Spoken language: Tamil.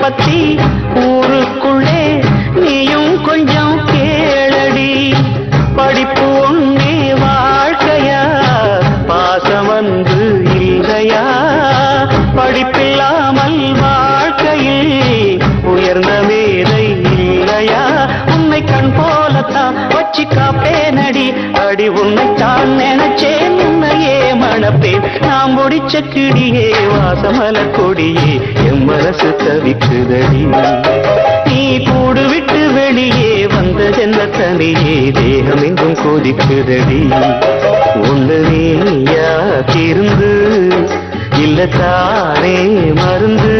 பத்தி ஊருக்குள்ளே நீயும் கொஞ்சம் கேளடி. படிப்பு ஒன்னே வாழ்க்கையா, பாசம் வந்து இல்லையா? படிப்பில்லாமல் வாழ்க்கையில் உயர்ந்த மேதை இல்லையா? உன்னை கண் போலத்தான் வச்சு காப்பேனடி. அடி உன்னைத்தான் நினைச்சேன், உன்னையே மணப்பேன். நாம் முடிச்ச கிடியே வாசமல கொடியே, என் மனசு தவிக்குதடி. நீ கூடு விட்டு வெளியே வந்ததென்ன தனியே, தேகம் எங்கும் கொதிக்குதடி. ஒன்று நீயா திருந்து இல்ல தானே மருந்து.